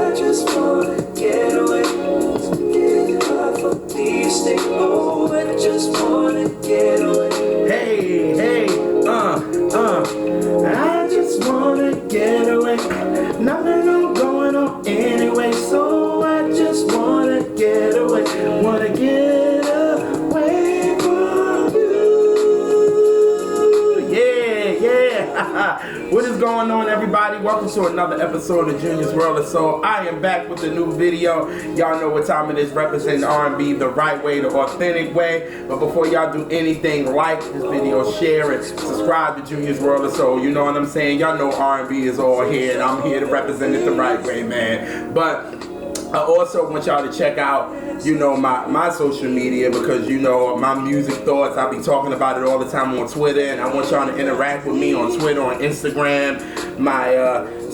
I just wanna get away. Get off of these things. Oh, I just wanna get away. Hey, hey, I just wanna get away. Nothing I'm going on anyway, so I just wanna get away. Wanna get away from you. Yeah. What is going on, everybody? Welcome to another episode of Junior's World of Soul. I am back with a new video. Y'all know what time it is, representing R&B the right way, the authentic way. But before y'all do anything, like this video, share it, subscribe to Junior's World of Soul. You know what I'm saying? Y'all know R&B is all here, and I'm here to represent it the right way, man. But I also want y'all to check out, you know, my social media, because, you know, my music thoughts, I be talking about it all the time on Twitter, and I want y'all to interact with me on Twitter, on Instagram. My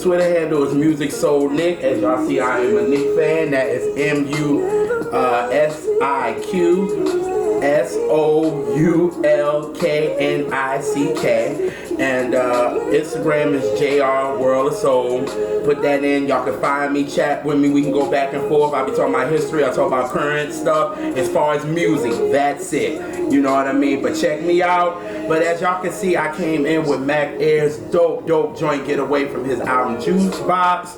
Twitter handle is Music Soul Nick. As y'all see, I am a Nick fan. That is MUSIQSOULKNICK. And Instagram is jrworldofsoul. Put that in. Y'all can find me, chat with me. We can go back and forth. I be talking about history. I talk about current stuff. As far as music, that's it. You know what I mean? But check me out. But as y'all can see, I came in with Ayres' dope joint, Get Away, from his album Juice Box.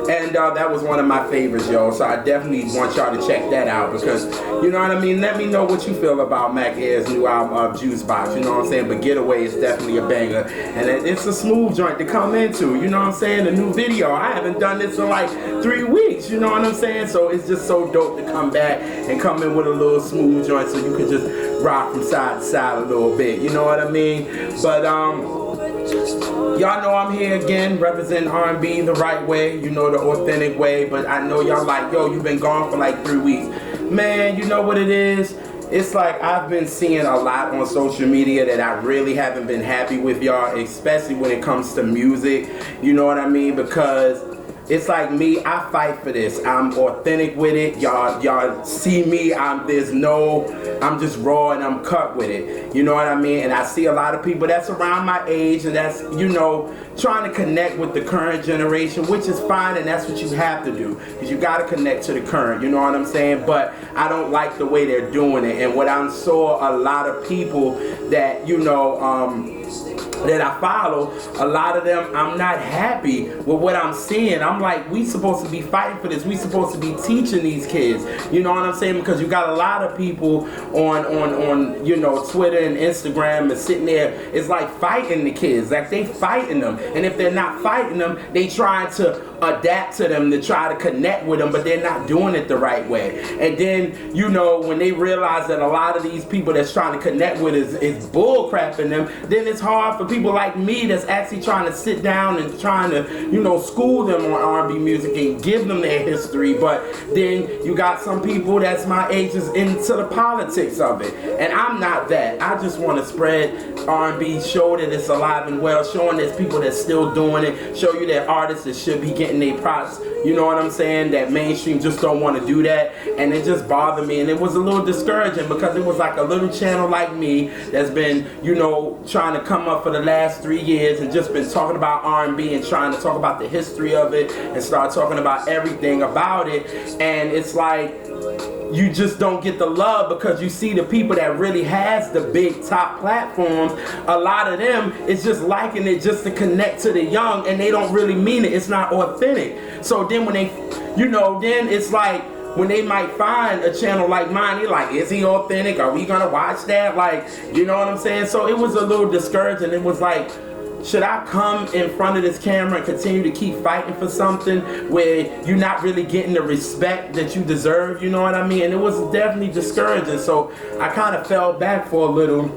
And that was one of my favorites, yo. So I definitely want y'all to check that out, because, you know what I mean? Let me know what you feel about Ayres' new album, Juice Box. You know what I'm saying? But Get Away is definitely a banger. And it's a smooth joint to come into. You know what I'm saying? A new video. I haven't done this in like 3 weeks. You know what I'm saying? So it's just so dope to come back and come in with a little smooth joint, so you can just rock from side to side a little bit. You know what I mean? But y'all know I'm here again, representing R&B the right way, you know, the authentic way. But I know y'all like, yo, you've been gone for like 3 weeks. Man, you know what it is? It's like I've been seeing a lot on social media that I really haven't been happy with, y'all, especially when it comes to music. You know what I mean? Because it's like me, I fight for this. I'm authentic with it. Y'all see me, I'm just raw and I'm cut with it. You know what I mean? And I see a lot of people that's around my age and that's, you know, trying to connect with the current generation, which is fine, and that's what you have to do, because you got to connect to the current, you know what I'm saying? But I don't like the way they're doing it. And what I saw a lot of people that, you know, that I follow, a lot of them, I'm not happy with what I'm seeing. I'm like, we supposed to be fighting for this. We supposed to be teaching these kids. You know what I'm saying? Because you got a lot of people on you know, Twitter and Instagram and sitting there, it's like fighting the kids. Like they fighting them. And if they're not fighting them, they trying to adapt to them, to try to connect with them, but they're not doing it the right way. And then, you know, when they realize that a lot of these people that's trying to connect with is bull crapping them, then it's hard for people like me that's actually trying to sit down and trying to, you know, school them on R&B music and give them their history. But then you got some people that's my age is into the politics of it, and I'm not that. I just want to spread R&B, show that it's alive and well, showing there's people that's still doing it, show you that artists that should be getting their props. You know what I'm saying? That mainstream just don't want to do that, and it just bothered me, and it was a little discouraging, because it was like a little channel like me that's been, you know, trying to come up for the last 3 years and just been talking about R&B and trying to talk about the history of it and start talking about everything about it. And it's like you just don't get the love, because you see the people that really has the big top platforms, a lot of them is just liking it just to connect to the young, and they don't really mean it. It's not authentic. So then when they, you know, then it's like when they might find a channel like mine, they're like, is he authentic? Are we gonna watch that? Like, you know what I'm saying? So it was a little discouraging. It was like, should I come in front of this camera and continue to keep fighting for something where you're not really getting the respect that you deserve? You know what I mean? And it was definitely discouraging. So I kind of fell back for a little.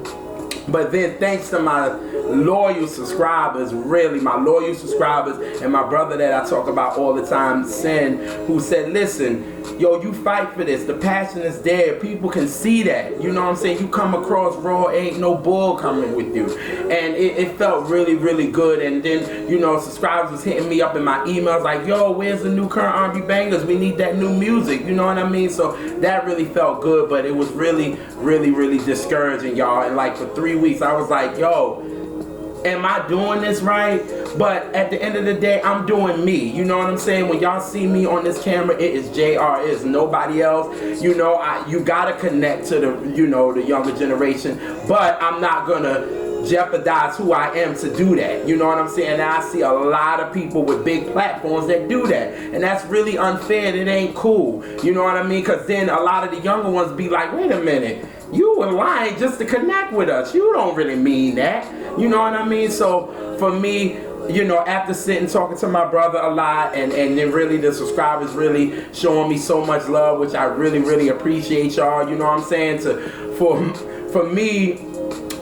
But then thanks to my loyal subscribers, really my loyal subscribers, and my brother that I talk about all the time, Sen, who said, listen, yo, you fight for this. The passion is there. People can see that. You know what I'm saying? You come across raw, ain't no bull coming with you. And it felt really, really good. And then, you know, subscribers was hitting me up in my emails like, yo, where's the new current R&B bangers? We need that new music. You know what I mean? So that really felt good, but it was really, really, really discouraging, y'all. And like for 3 weeks, I was like, yo, am I doing this right? But at the end of the day, I'm doing me. You know what I'm saying? When y'all see me on this camera, it is JR, it is nobody else. You know, you gotta connect to the, you know, the younger generation, but I'm not gonna jeopardize who I am to do that. You know what I'm saying? And I see a lot of people with big platforms that do that, and that's really unfair. It ain't cool. You know what I mean? Because then a lot of the younger ones be like, wait a minute, you were lying just to connect with us. You don't really mean that. You know what I mean? So for me, you know, after sitting talking to my brother a lot, and then really the subscribers really showing me so much love, which I really appreciate, y'all. You know what I'm saying? For me,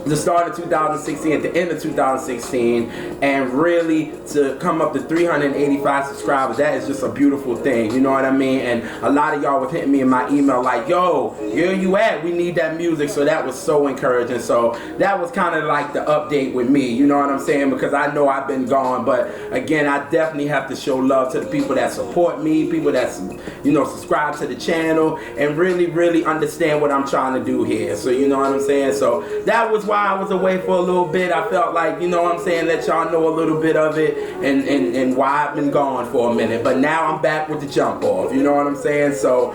the start of 2016, at the end of 2016, and really to come up to 385 subscribers, that is just a beautiful thing, you know what I mean? And a lot of y'all was hitting me in my email like, yo, where you at? We need that music. So that was so encouraging. So that was kind of like the update with me, you know what I'm saying? Because I know I've been gone, but again, I definitely have to show love to the people that support me, people that's, you know, subscribe to the channel, and really understand what I'm trying to do here. So you know what I'm saying? So that was why I was away for a little bit. I felt like, you know what I'm saying, let y'all know a little bit of it, and why I've been gone for a minute. But now I'm back with the jump off, you know what I'm saying? So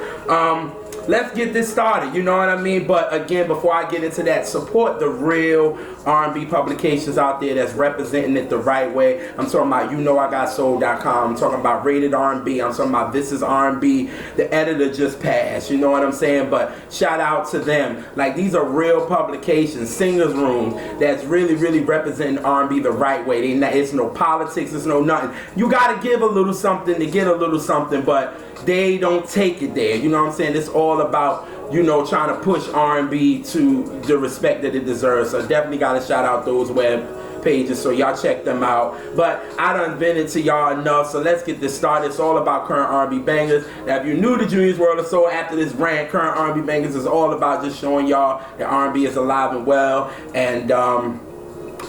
let's get this started, you know what I mean? But again, before I get into that, support the real R&B publications out there that's representing it the right way. I'm talking about YouKnowIGotSoul.com. I'm talking about Rated R&B. I'm talking about This Is R&B. The editor just passed, you know what I'm saying? But shout out to them. Like, these are real publications, singers' rooms, that's really representing R&B the right way. It's no politics, it's no nothing. You gotta give a little something to get a little something, but they don't take it there, you know what I'm saying? It's all about, you know, trying to push R&B to the respect that it deserves. So definitely gotta shout out those web pages, so y'all check them out. But I done vented to y'all enough, so let's get this started. It's all about current R&B bangers. Now, if you're new to Junior's World of Soul, after this rant, current R&B bangers is all about just showing y'all that R&B is alive and well, and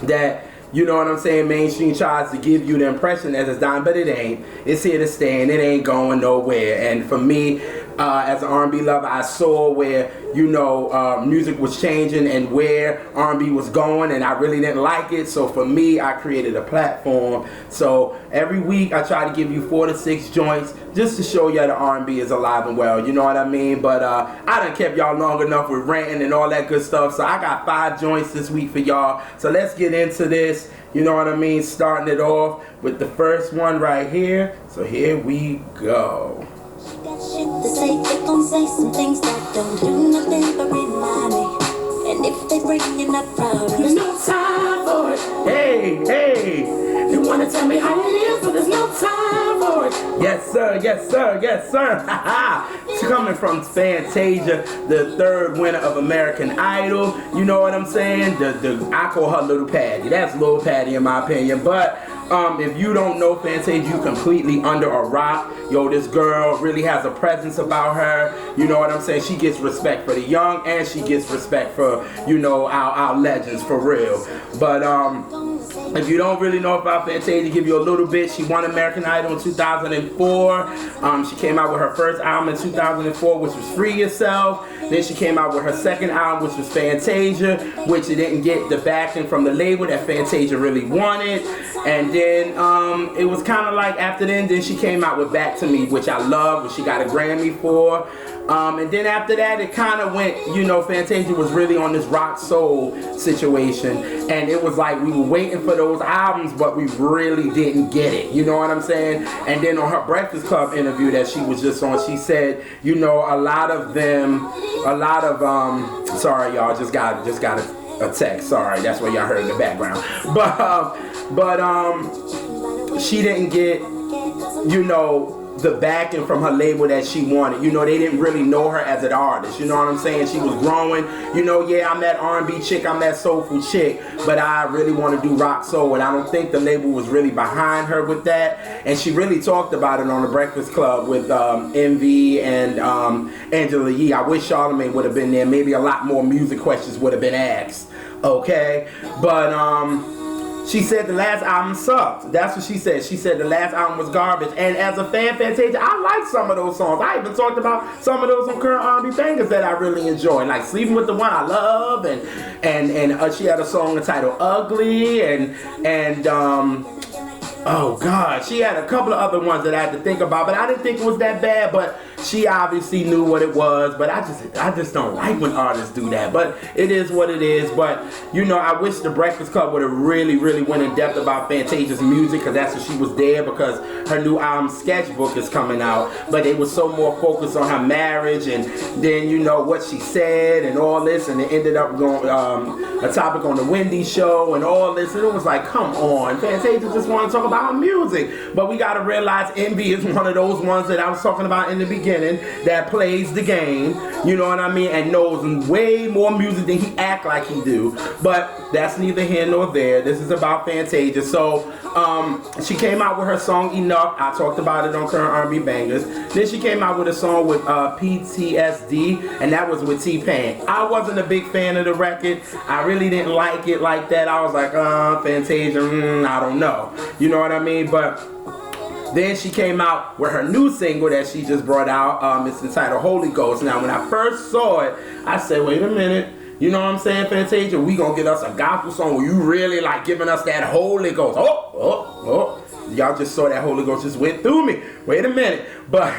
that, you know what I'm saying, mainstream tries to give you the impression that it's dying, but it ain't. It's here to stay, and it ain't going nowhere. And for me, as an R&B lover, I saw where, you know, music was changing and where R&B was going, and I really didn't like it. So for me, I created a platform. So every week I try to give you 4 to 6 joints just to show you that R&B is alive and well, you know what I mean? But I done kept y'all long enough with ranting and all that good stuff, so I got 5 joints this week for y'all. So let's get into this, you know what I mean? Starting it off with the first one right here. So here we go. Got shit to say, they gon' say some things that don't do nothing but remind me. And if they bring you up proud, there's no time for it. Hey, you wanna tell me how it is, but there's no time for it. Yes sir. It's coming from Fantasia, the 3rd winner of American Idol. You know what I'm saying? I call her Little Patty. That's Little Patty in my opinion. But if you don't know Fantasia, you completely under a rock. Yo, this girl really has a presence about her. You know what I'm saying? She gets respect for the young, and she gets respect for, you know, our legends, for real. But if you don't really know about Fantasia, give you a little bit. She won American Idol in 2004. She came out with her first album in 2004, which was Free Yourself. Then she came out with her second album, which was Fantasia, which it didn't get the backing from the label that Fantasia really wanted. And then it was kind of like after then she came out with Back to Me, which I love, which she got a Grammy for. And then after that, it kind of went, you know, Fantasia was really on this rock soul situation, and it was like we were waiting for those albums, but we really didn't get it, you know what I'm saying? And then on her Breakfast Club interview that she was just on, she said, you know, sorry y'all, just got a text, sorry, that's what y'all heard in the background, but she didn't get, you know, the backing from her label that she wanted. You know, they didn't really know her as an artist, you know what I'm saying? She was growing, you know, yeah, I'm that R&B chick, I'm that soulful chick, but I really want to do rock soul, and I don't think the label was really behind her with that. And she really talked about it on the Breakfast Club with Envy and Angela Yee. I wish Charlamagne would have been there. Maybe a lot more music questions would have been asked, okay? But She said the last album sucked. That's what she said. She said the last album was garbage. And as a fan, Fantasia, I like some of those songs. I even talked about some of those on current R&B bangers that I really enjoy. Like Sleeping with the One I Love, and she had a song entitled Ugly, and oh God, she had a couple of other ones that I had to think about, but I didn't think it was that bad. But she obviously knew what it was. But I just don't like when artists do that. But it is what it is. But you know, I wish the Breakfast Club would have really went in depth about Fantasia's music, because that's what she was there, because her new album Sketchbook is coming out. But it was so more focused on her marriage, and then you know what she said and all this, and it ended up going a topic on the Wendy show and all this, and it was like, come on, Fantasia just want to talk about her music. But we gotta realize Envy is one of those ones that I was talking about in the beginning that plays the game, you know what I mean, and knows way more music than he act like he do. But that's neither here nor there. This is about Fantasia. So she came out with her song Enough. I talked about it on current R&B bangers. Then she came out with a song with PTSD, and that was with T-Pain. I wasn't a big fan of the record. I really didn't like it like that. I was like, Fantasia, I don't know. You know what I mean? But then she came out with her new single that she just brought out. It's entitled Holy Ghost. Now, when I first saw it, I said, wait a minute. You know what I'm saying, Fantasia? We gonna get us a gospel song where you really like giving us that Holy Ghost. Oh. Y'all just saw that Holy Ghost just went through me. Wait a minute. But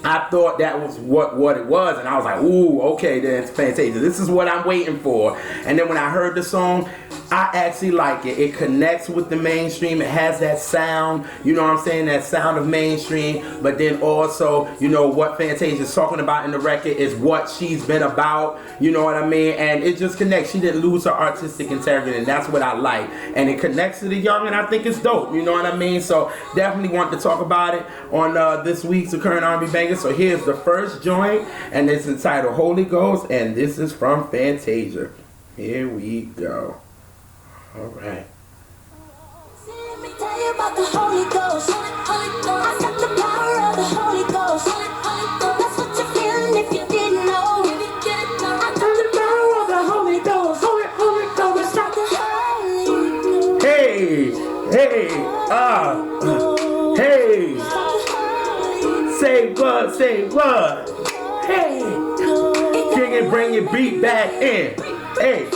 I thought that was what it was, and I was like, ooh, okay, then it's Fantasia. This is what I'm waiting for. And then when I heard the song, I actually like it. It connects with the mainstream. It has that sound, you know what I'm saying, that sound of mainstream. But then also, you know, what Fantasia is talking about in the record is what she's been about, you know what I mean? And it just connects. She didn't lose her artistic integrity, and that's what I like. And it connects to the young, and I think it's dope, you know what I mean? So definitely want to talk about it on this week's Current R&B Bangers. So here's the first joint, and it's entitled Holy Ghost, and this is from Fantasia. Here we go. All right. Let me tell you about the Holy Ghost. I got the power of the Holy Ghost. That's what you're feeling if you didn't know. I got the power of the Holy Ghost. Holy Ghost. Got the Holy Ghost. Hey. Say what? Hey. King and bring your beat back in. Hey.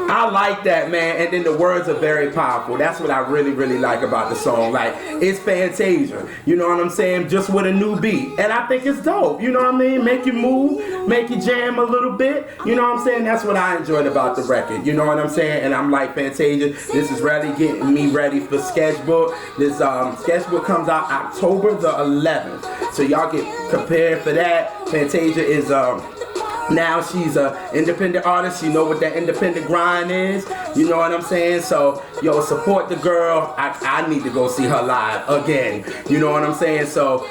I like that, man. And then the words are very powerful. That's what I really like about the song. Like, it's Fantasia, you know what I'm saying, just with a new beat. And I think it's dope, you know what I mean? Make you move, make you jam a little bit, you know what I'm saying? That's what I enjoyed about the record, you know what I'm saying? And I'm like, Fantasia, this is really getting me ready for Sketchbook. This Sketchbook comes out October the 11th. So y'all get prepared for that. Fantasia is now she's an independent artist. You know what that independent grind is. You know what I'm saying? So, yo, support the girl. I need to go see her live again. You know what I'm saying? So,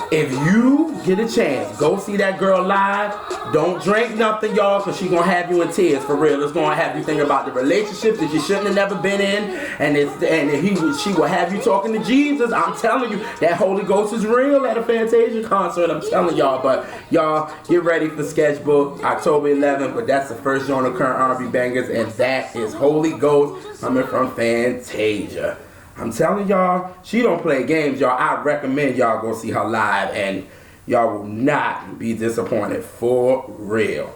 if you get a chance, go see that girl live. Don't drink nothing, y'all, because she's going to have you in tears, for real. It's going to have you think about the relationships that you shouldn't have never been in. And she will have you talking to Jesus. I'm telling you, that Holy Ghost is real at a Fantasia concert. I'm telling y'all. But y'all, get ready for Sketchbook, October 11th. But that's the first joint of current R&B bangers. And that is Holy Ghost coming from Fantasia. I'm telling y'all, she don't play games, y'all. I recommend y'all go see her live, and y'all will not be disappointed, for real.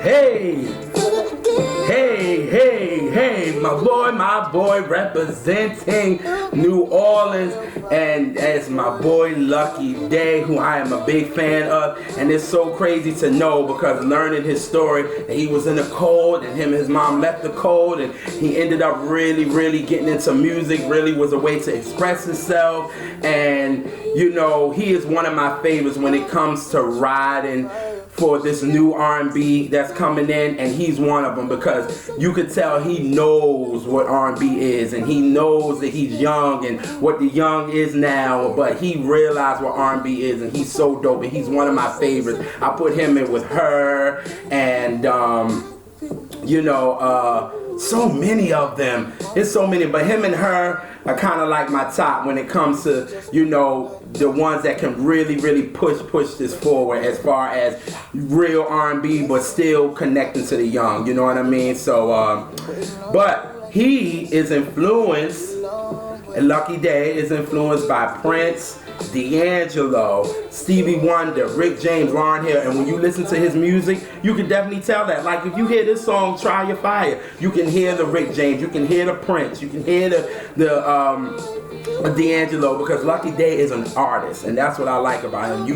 Hey, my boy representing New Orleans, and it's my boy Lucky Daye, who I am a big fan of. And it's so crazy to know, because learning his story, that he was in the cold, and him and his mom left the cold, and he ended up really getting into music. Really was a way to express himself. And you know, he is one of my favorites when it comes to riding for this new R&B that's coming in, and he's one of them, because you could tell he knows what R&B is, and he knows that he's young and what the young is now, but he realized what R&B is, and he's so dope, and he's one of my favorites. I put him in with her, and So many of them. It's so many, but him and her are kind of like my top when it comes to, you know, the ones that can really, really push this forward as far as real R&B, but still connecting to the young. You know what I mean? So, but he is influenced. Lucky Daye is influenced by Prince, D'Angelo, Stevie Wonder, Rick James, Lauryn Hill, and when you listen to his music, you can definitely tell that. Like if you hear this song, Try Your Fire, you can hear the Rick James, you can hear the Prince, you can hear the D'Angelo, because Lucky Daye is an artist, and that's what I like about him.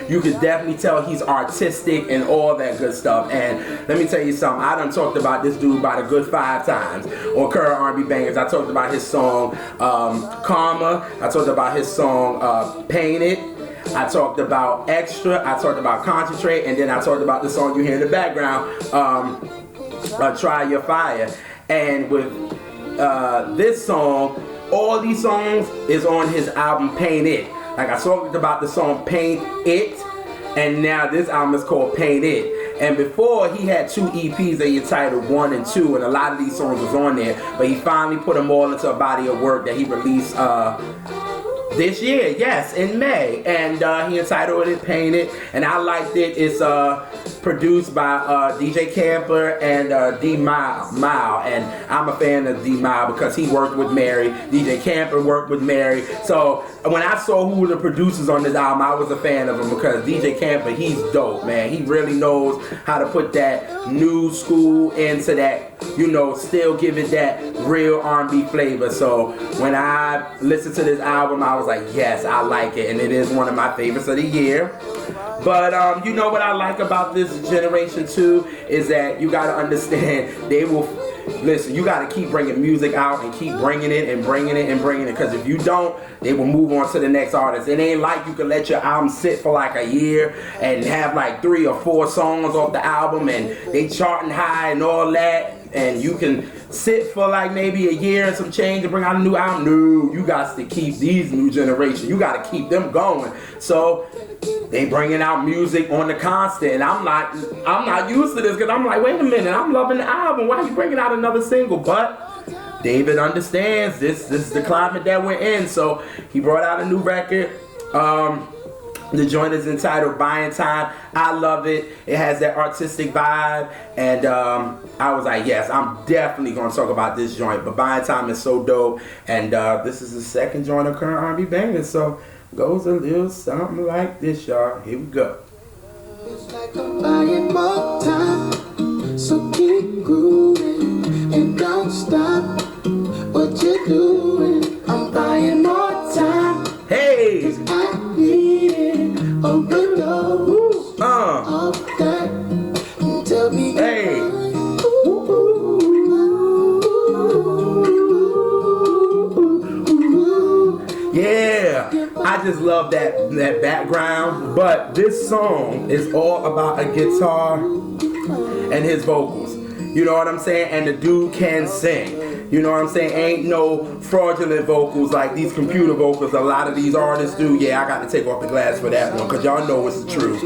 You can definitely tell he's artistic and all that good stuff. And let me tell you something, I done talked about this dude about a good 5 times on Current R&B Bangers. I talked about his song Karma, I talked about his song Painted, I talked about Extra, I talked about Concentrate, and then I talked about the song you hear in the background, Try Your Fire. And with this song, all these songs is on his album Paint It. Like I talked about the song Paint It, and now this album is called Paint It. And before, he had 2 EPs that he entitled 1 and 2, and a lot of these songs was on there, but he finally put them all into a body of work that he released this year, yes, in May, and he entitled it Paint It, and I liked it. It's produced by DJ Camper and D Mile, and I'm a fan of D Mile because he worked with Mary. DJ Camper worked with Mary, so when I saw who were the producers on this album, I was a fan of him because DJ Camper, he's dope, man. He really knows how to put that new school into that, you know, still give it that real R&B flavor. So when I listened to this album, I was like, yes, I like it, and it is one of my favorites of the year. But you know what I like about this generation too is that you gotta understand, they will listen. You gotta keep bringing music out and keep bringing it and bringing it and bringing it, because if you don't, they will move on to the next artist. It ain't like you can let your album sit for like a year and have like 3 or 4 songs off the album and they charting high and all that, and you can sit for like maybe a year and some change and bring out a new album. No, you got to keep these new generation. You got to keep them going. So they bringing out music on the constant, and I'm not used to this because I'm like, wait a minute, I'm loving the album. Why are you bringing out another single? But David understands this is the climate that we're in, so he brought out a new record. The joint is entitled Buying Time. I love it. It has that artistic vibe, and I was like, yes, I'm definitely gonna talk about this joint. But Buying Time is so dope, and this is the second joint of Current R&B Bangers, so goes a little something like this, y'all. Here we go. It's like I'm buying more time, so keep grooving and don't stop what you're doing. I'm buying more time. Hey! 'Cause I need it. Open doors of that. Tell me. Hey! Yeah, I just love that background, but this song is all about a guitar and his vocals. You know what I'm saying? And the dude can sing. You know what I'm saying? Ain't no fraudulent vocals like these computer vocals a lot of these artists do. Yeah, I got to take off the glass for that one because y'all know it's the truth.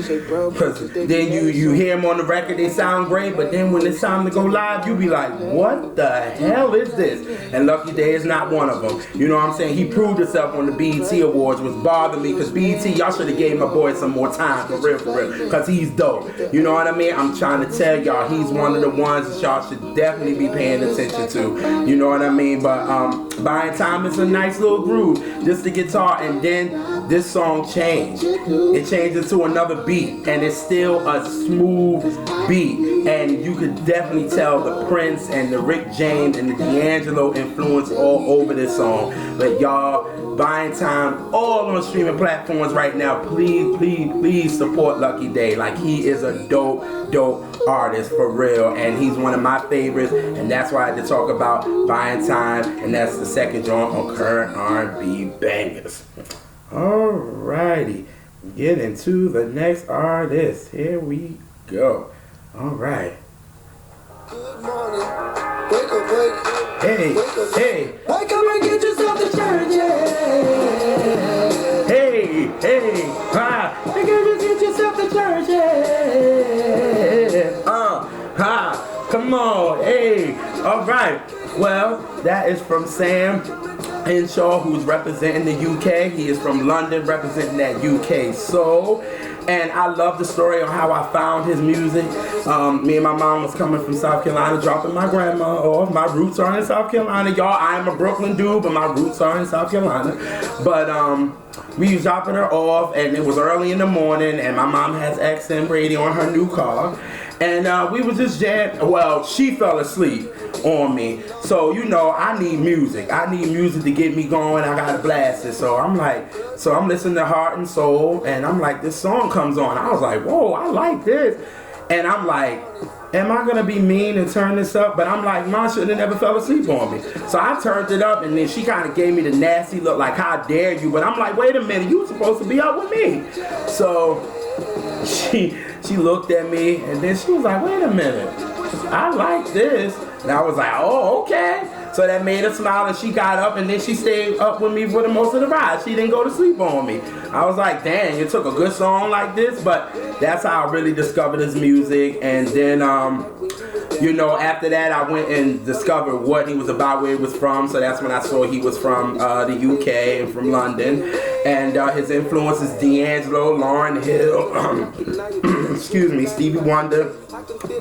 Because then you hear them on the record, they sound great, but then when it's time to go live, you be like, what the hell is this? And Lucky Daye is not one of them. You know what I'm saying? He proved himself on the BET Awards, which bothered me because BET, y'all should have gave my boy some more time, for real, because he's dope. You know what I mean? I'm trying to tell y'all, he's one of the ones that y'all should definitely be paying attention to. You know what I mean? But Buying Time is a nice little groove, just the guitar, and then this song changed. It changed into another beat, and it's still a smooth beat, and you could definitely tell the Prince and the Rick James and the D'Angelo influence all over this song. But y'all, Buying Time, all on streaming platforms right now. Please support Lucky Daye. Like, he is a dope artist for real, and he's one of my favorites, and that's why I had to talk about Buying Time, and that's the second joint on Current R&B Bangers. Alrighty, get into the next artist. Here we go. Alright. Good morning. Wake up. Hey. Wake up and get yourself to church. Hey. I gotta get yourself to church. Come on. Hey. All right. Well, that is from Samm Henshaw, who's representing the UK. He is from London, representing that UK soul. And I love the story on how I found his music. Me and my mom was coming from South Carolina, dropping my grandma off. My roots are in South Carolina, y'all. I am a Brooklyn dude, but my roots are in South Carolina. But we was dropping her off, and it was early in the morning, and my mom has XM radio on her new car. And we was just jamming. Well, she fell asleep on me. So, you know, I need music. I need music to get me going. I gotta blast it. So I'm listening to Heart and Soul, and I'm like, this song comes on. I was like, whoa, I like this. And I'm like, am I gonna be mean and turn this up? But I'm like, Mom shouldn't have never fell asleep on me. So I turned it up, and then she kind of gave me the nasty look, like, how dare you? But I'm like, wait a minute, you were supposed to be up with me. So she looked at me, and then she was like, wait a minute, I like this. And I was like, oh, okay. So that made her smile, and she got up, and then she stayed up with me for the most of the ride. She didn't go to sleep on me. I was like, dang, it took a good song like this. But that's how I really discovered his music. And then, you know, after that, I went and discovered what he was about, where he was from. So that's when I saw he was from the UK and from London. And his influences, D'Angelo, Lauryn Hill, excuse me, Stevie Wonder,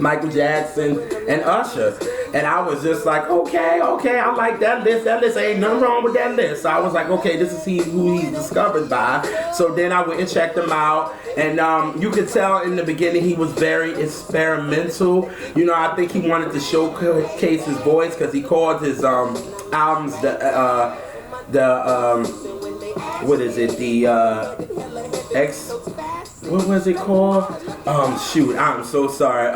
Michael Jackson, and Usher. And I was just like, okay, I like that list. That list ain't nothing wrong with that list. So I was like, okay, this is who he's discovered by. So then I went and checked him out. And you could tell in the beginning he was very experimental. You know, I think he wanted to showcase his voice, because he called his albums what is it? What was it called? Shoot, I'm so sorry.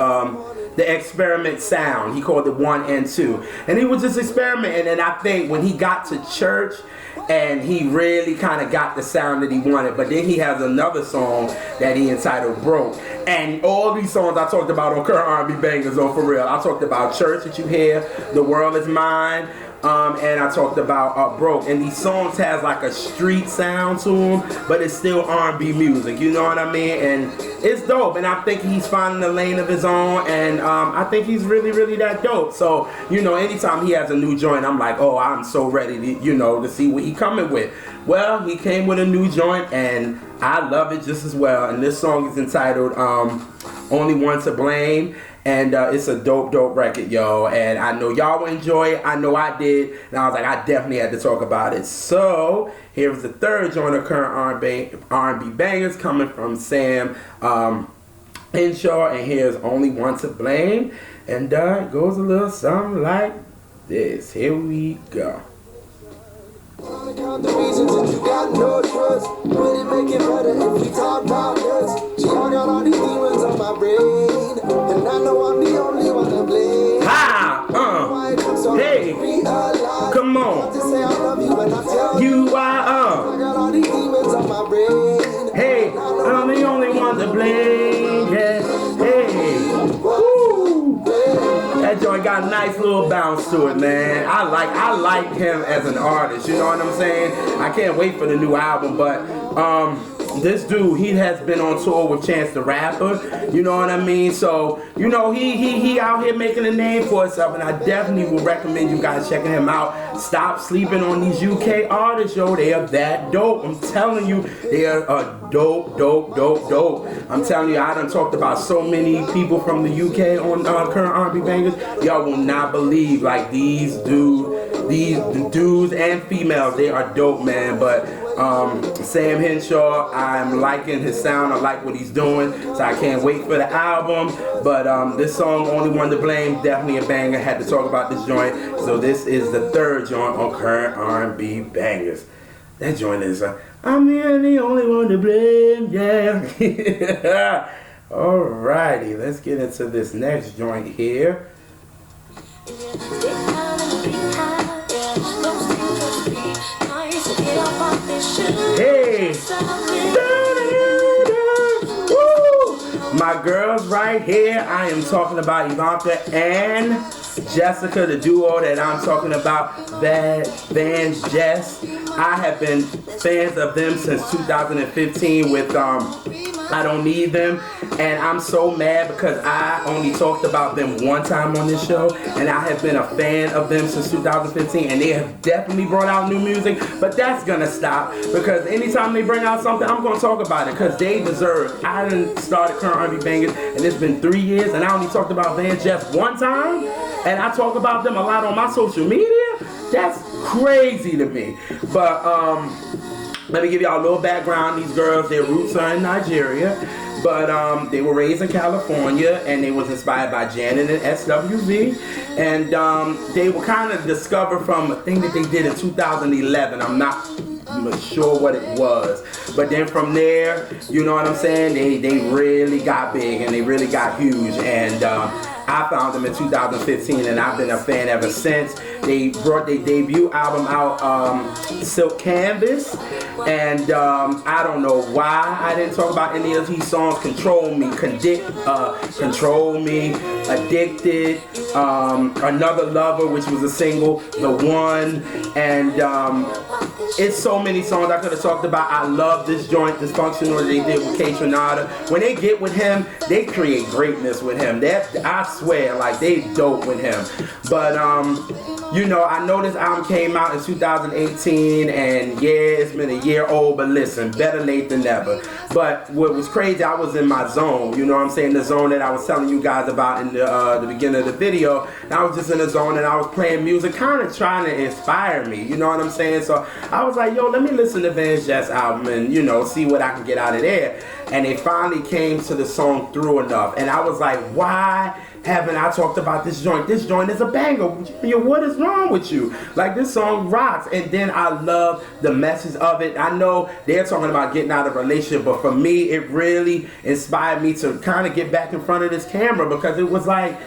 The Experiment Sound. He called it 1 and 2. And he was just experimenting. And I think when he got to church, and he really kind of got the sound that he wanted. But then he has another song that he entitled Broke. And all these songs I talked about on Current R&B Bangers, for real. I talked about Church that you hear, The World Is Mine, and I talked about Broke. And these songs has like a street sound to them, but it's still R&B music, you know what I mean? And it's dope, and I think he's finding a lane of his own, and I think he's really, really that dope. So, you know, anytime he has a new joint, I'm like, oh, I'm so ready to, you know, to see what he coming with. Well, he came with a new joint, and I love it just as well. And this song is entitled Only One to Blame. And it's a dope record, yo. And I know y'all will enjoy it. I know I did. And I was like, I definitely had to talk about it. So here's the third joint of Current R&B Bangers, coming from Samm Henshaw. And here's Only One to Blame. And it goes a little something like this. Here we go. Count the reasons that you got no trust. Would it make it better if we talk about us? She got all these demons on my brain, and I know I'm the only one to blame. Hey, come on. To say I love you when I tell You I got all these demons on my brain. Hey, I'm the only one to blame. Yeah. Hey. Woo. That joint got a nice little bounce to it, man. I like him as an artist, you know what I'm saying? I can't wait for the new album, but this dude, he has been on tour with Chance the Rapper, you know what I mean? So, you know, he out here making a name for himself, and I definitely would recommend you guys checking him out. Stop sleeping on these UK artists, yo. They are that dope. I'm telling you, they are dope. I'm telling you, I done talked about so many people from the UK on Current R&B Bangers. Y'all will not believe, like, these dudes and females, they are dope, man. But Samm Henshaw, I'm liking his sound. I like what he's doing, so I can't wait for the album. But this song, Only One to Blame, definitely a banger. Had to talk about this joint. So this is the third joint on Current R&B Bangers. That joint is I'm the only one to blame, yeah. Alrighty, let's get into this next joint here. Hey, woo! My girls right here. I am talking about Ivanka and Jessica, the duo that I'm talking about, VanJess. I have been fans of them since 2015 with I don't need them, and I'm so mad because I only talked about them one time on this show, and I have been a fan of them since 2015, and they have definitely brought out new music, but that's gonna stop because anytime they bring out something, I'm gonna talk about it because they deserve. I done started current R&B bangers, and it's been 3 years, and I only talked about VanJess one time, and I talk about them a lot on my social media. That's crazy to me, but let me give y'all a little background. These girls, their roots are in Nigeria, but they were raised in California, and they was inspired by Janet and SWV, and they were kind of discovered from a thing that they did in 2011. I'm not sure what it was, but then from there, you know what I'm saying, they really got big and they really got huge, and I found them in 2015, and I've been a fan ever since. They brought their debut album out, Silk Canvas, and I don't know why I didn't talk about any of these songs. Control Me, Control Me, Addicted, Another Lover, which was a single, The One, and it's so many songs I could have talked about. I love this joint, Dysfunctional, that they did with K Tronada. When they get with him, they create greatness with him. I swear, like, they dope with him. But you know, I know this album came out in 2018, and yeah, it's been a year old, but listen, better late than never. But what was crazy, I was in my zone, you know what I'm saying, the zone that I was telling you guys about in the beginning of the video. And I was just in the zone, and I was playing music, kind of trying to inspire me, you know what I'm saying? So I was like, yo, let me listen to VanJess album and, you know, see what I can get out of there. And they finally came to the song Through Enough, and I was like, why haven't I talked about this joint? This joint is a banger. Yo, what is wrong with you? Like, this song rocks. And then I love the message of it. I know they're talking about getting out of a relationship, but for me, it really inspired me to kind of get back in front of this camera, because it was like,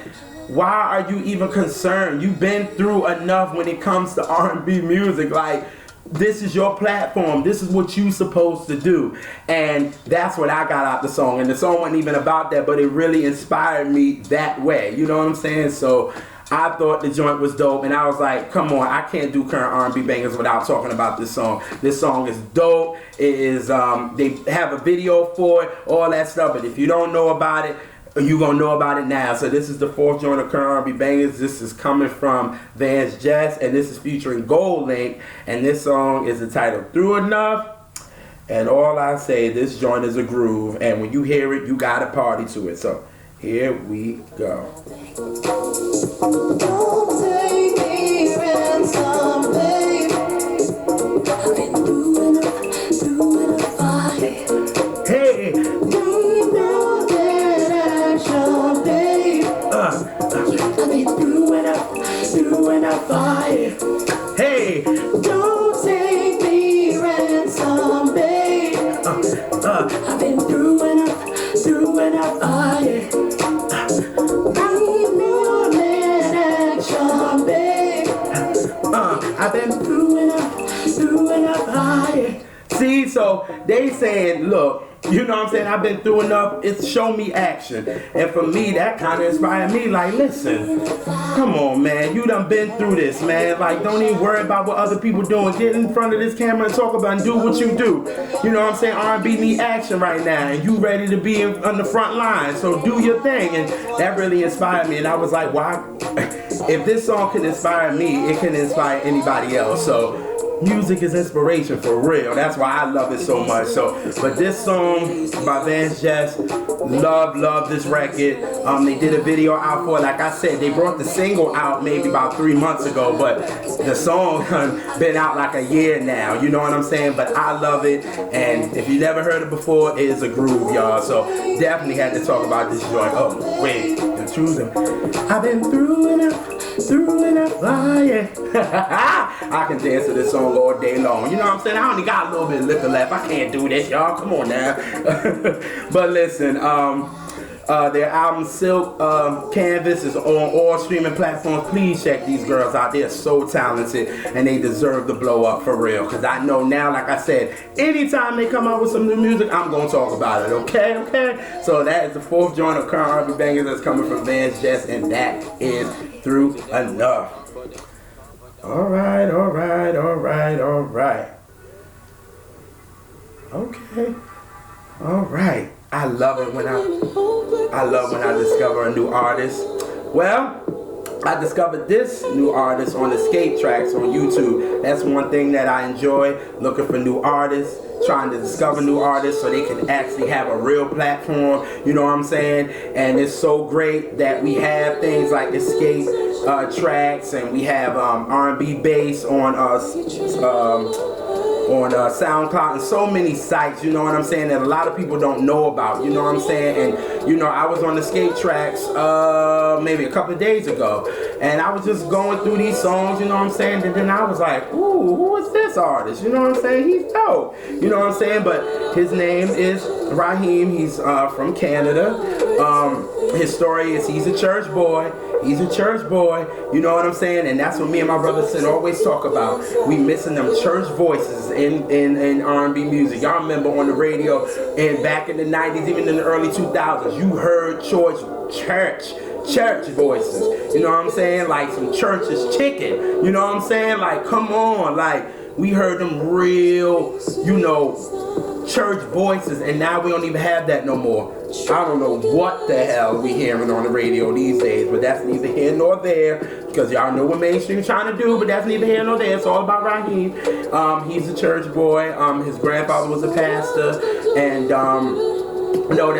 why are you even concerned? You've been through enough when it comes to R&B music. Like, this is your platform. This is what you're supposed to do. And that's what I got out the song. And the song wasn't even about that, but it really inspired me that way. You know what I'm saying? So I thought the joint was dope, and I was like, come on, I can't do current R&B bangers without talking about this song. This song is dope. It is, they have a video for it, all that stuff, but if you don't know about it, you're gonna know about it now. So this is the fourth joint of current R&B bangers. This is coming from VanJess, and this is featuring Gold Link, and this song is entitled Through Enough. And all I say, this joint is a groove, and when you hear it, you gotta party to it. So here we go. Don't take me ransom, babe. I've been through enough fight. Hey! Need no dead action, babe. I've been through enough fight. Hey! Don't take me ransom, babe. I've been through enough fight. I've been through enough high. See, so they saying, look, you know what I'm saying, I've been through enough, it's show me action. And for me, that kind of inspired me, like, listen, come on, man, you done been through this, man. Like, don't even worry about what other people doing. Get in front of this camera and talk about and do what you do. You know what I'm saying, R&B need action right now, and you ready to be on the front line, so do your thing. And that really inspired me, and I was like, why? If this song can inspire me, it can inspire anybody else. So music is inspiration for real. That's why I love it so much. So, but this song by VanJess, love this record. They did a video out for it. Like I said, they brought the single out maybe about 3 months ago, but the song been out like a year now. You know what I'm saying? But I love it, and if you never heard it before, it is a groove, y'all. So definitely had to talk about this joint. Oh wait, you're choosing. I've been through enough, yeah. I can dance to this song all day long. You know what I'm saying? I only got a little bit of liquor left. I can't do this, y'all. Come on now. But listen, their album Silk Canvas is on all streaming platforms. Please check these girls out. They're so talented, and they deserve to blow up for real. Because I know now, like I said, anytime they come out with some new music, I'm going to talk about it, okay? So that is the fourth joint of current R&B bangers that's coming from VanJess, and that is Through Enough. All right. Okay. All right. I love it when I discover a new artist. Well, I discovered this new artist on Escape Tracks on YouTube. That's one thing that I enjoy, looking for new artists, trying to discover new artists so they can actually have a real platform, you know what I'm saying? And it's so great that we have things like Escape Tracks, and we have R&B Bass on SoundCloud and so many sites, you know what I'm saying, that a lot of people don't know about, you know what I'm saying. And you know, I was on Escape Tracks maybe a couple of days ago, and I was just going through these songs, you know what I'm saying, and then I was like, ooh, who is this artist, you know what I'm saying? He's dope, you know what I'm saying. But his name is Raahiem. He's from Canada. His story is he's a church boy. He's a church boy, you know what I'm saying? And that's what me and my brother Sin always talk about. We missing them church voices in R&B music. Y'all remember on the radio and back in the 90s, even in the early 2000s, you heard church voices. You know what I'm saying? Like some church's chicken. You know what I'm saying? Like, come on. Like, we heard them real, you know, church voices, and now we don't even have that no more. I don't know what the hell we hearing on the radio these days, but that's neither here nor there, because y'all know what mainstream trying to do, but that's neither here nor there. It's all about Raahiem. He's a church boy. His grandfather was a pastor, and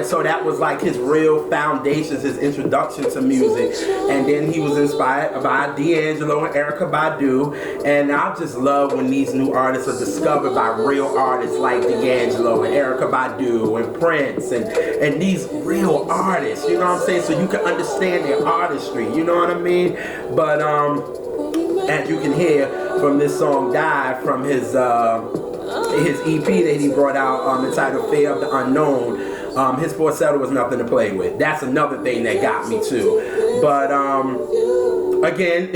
so that was like his real foundations, his introduction to music. And then he was inspired by D'Angelo and Erykah Badu. And I just love when these new artists are discovered by real artists like D'Angelo and Erykah Badu and Prince and these real artists, you know what I'm saying? So you can understand their artistry, you know what I mean? But as you can hear from this song Daye, from his EP that he brought out entitled Fear of the Unknown, his falsetto was nothing to play with. That's another thing that got me too. But again,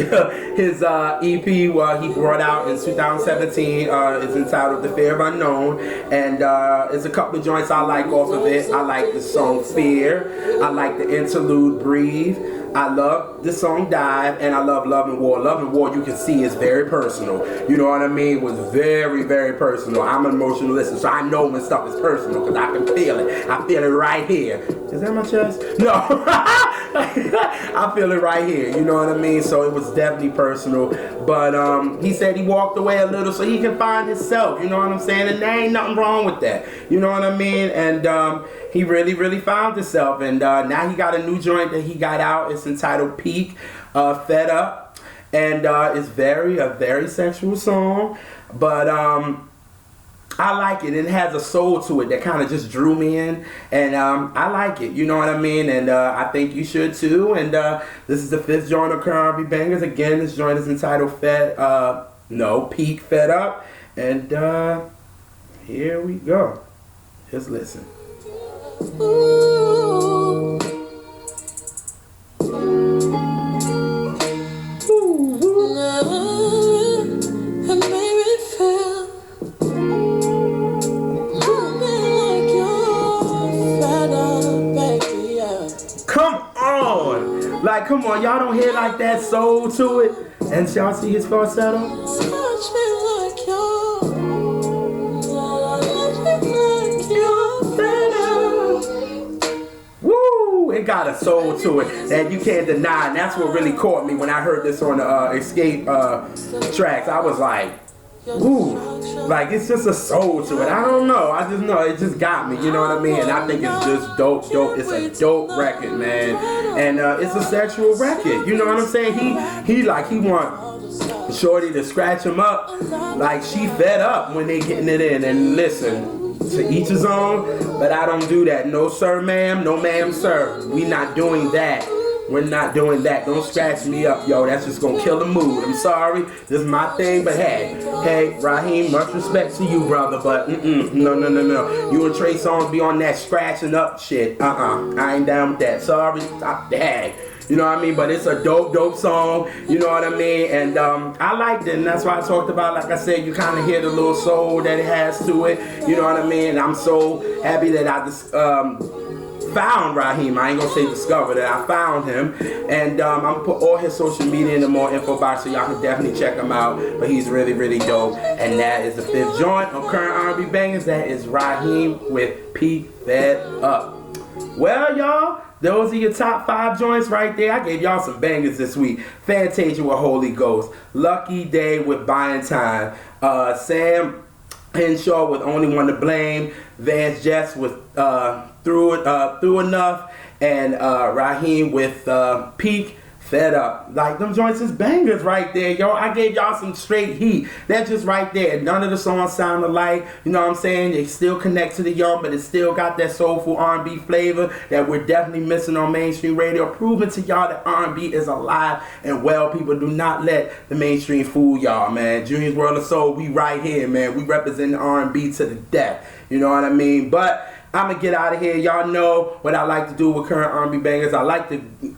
his EP he brought out in 2017 is entitled The Fear of Unknown, and there's a couple of joints I like off of it. I like the song Fear. I like the interlude Breathe. I love the song Dive, and I love Love and War. Love and War, you can see, is very personal. You know what I mean? It was very, very personal. I'm an emotional listener, so I know when stuff is personal because I can feel it. I feel it right here. Is that my chest? No. I feel it right here. You know what I mean? So it was definitely personal. But he said he walked away a little so he can find himself. You know what I'm saying? And there ain't nothing wrong with that. You know what I mean? And he really, really found himself. And now he got a new joint that he got out. It's entitled Peak, Fed Up. And it's a very sensual song. But I like it. It has a soul to it that kind of just drew me in. And I like it. You know what I mean? And I think you should too. And this is the 5th joint of Current R&B Bangers. Again, this joint is entitled Peak, Fed Up. And here we go. Just listen. Ooh. Like, come on, y'all don't hear like that soul to it? And y'all see his falsetto? Woo! It got a soul to it that you can't deny. And that's what really caught me when I heard this on the Escape Tracks. I was like, ooh, like it's just a soul to it. I don't know. I just know it just got me. You know what I mean? And I think it's just dope. It's a dope record, man. And it's a sexual record. You know what I'm saying? He want Shorty to scratch him up like she fed up when they getting it in. And listen, to each his own. But I don't do that. No sir, ma'am. No ma'am, sir. We not doing that. We're not doing that. Don't scratch me up, yo. That's just gonna kill the mood. I'm sorry. This is my thing, but hey, Raahiem, much respect to you, brother. But no. You and Trey Songz be on that scratching up shit. I ain't down with that. Sorry. Hey. You know what I mean? But it's a dope song. You know what I mean? And I liked it, and that's why I talked about, like I said, you kind of hear the little soul that it has to it. You know what I mean? And I'm so happy that I just found Raahiem. I ain't gonna say discovered it. I found him, and I'm gonna put all his social media in the more info box so y'all can definitely check him out. But he's really, really dope. And that is the 5th joint on Current R&B Bangers. That is Raahiem with P Fed Up. Well, y'all, those are your top 5 joints right there. I gave y'all some bangers this week. Fantasia with Holy Ghost, Lucky Daye with Buying Time, Samm Henshaw with Only One to Blame, VanJess with Through Enough, and Raahiem with Peak Fed Up. Like, them joints is bangers right there, yo. I gave y'all some straight heat. That's just right there. None of the songs sound alike. You know what I'm saying? They still connect to the young, but it still got that soulful R&B flavor that we're definitely missing on mainstream radio. Proving to y'all that R&B is alive and well. People, do not let the mainstream fool y'all, man. Junior's World of Soul, we right here, man. We represent R&B to the death. You know what I mean? But I'm going to get out of here. Y'all know what I like to do with Current R&B Bangers. I like to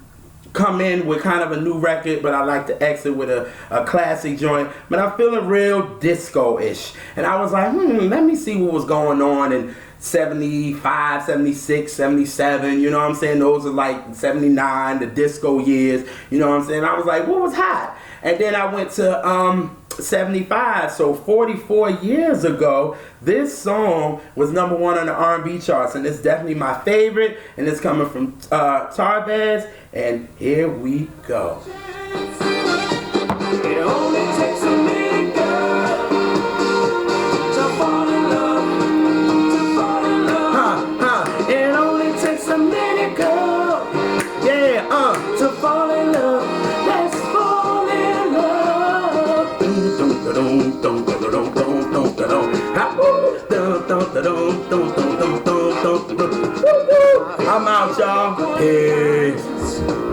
come in with kind of a new record, but I like to exit with a classic joint. But I'm feeling real disco-ish. And I was like, let me see what was going on in 75, 76, 77, you know what I'm saying? Those are like 79, the disco years, you know what I'm saying? I was like, what was hot? And then I went to 75, so 44 years ago, this song was #1 on the R&B charts, and it's definitely my favorite, and it's coming from Tarvez, and here we go. It only takes a minute, girl, to fall in love, to fall in love. It only takes a minute, girl, yeah, to fall in love. Let's fall in love. I'm out, y'all. Peace.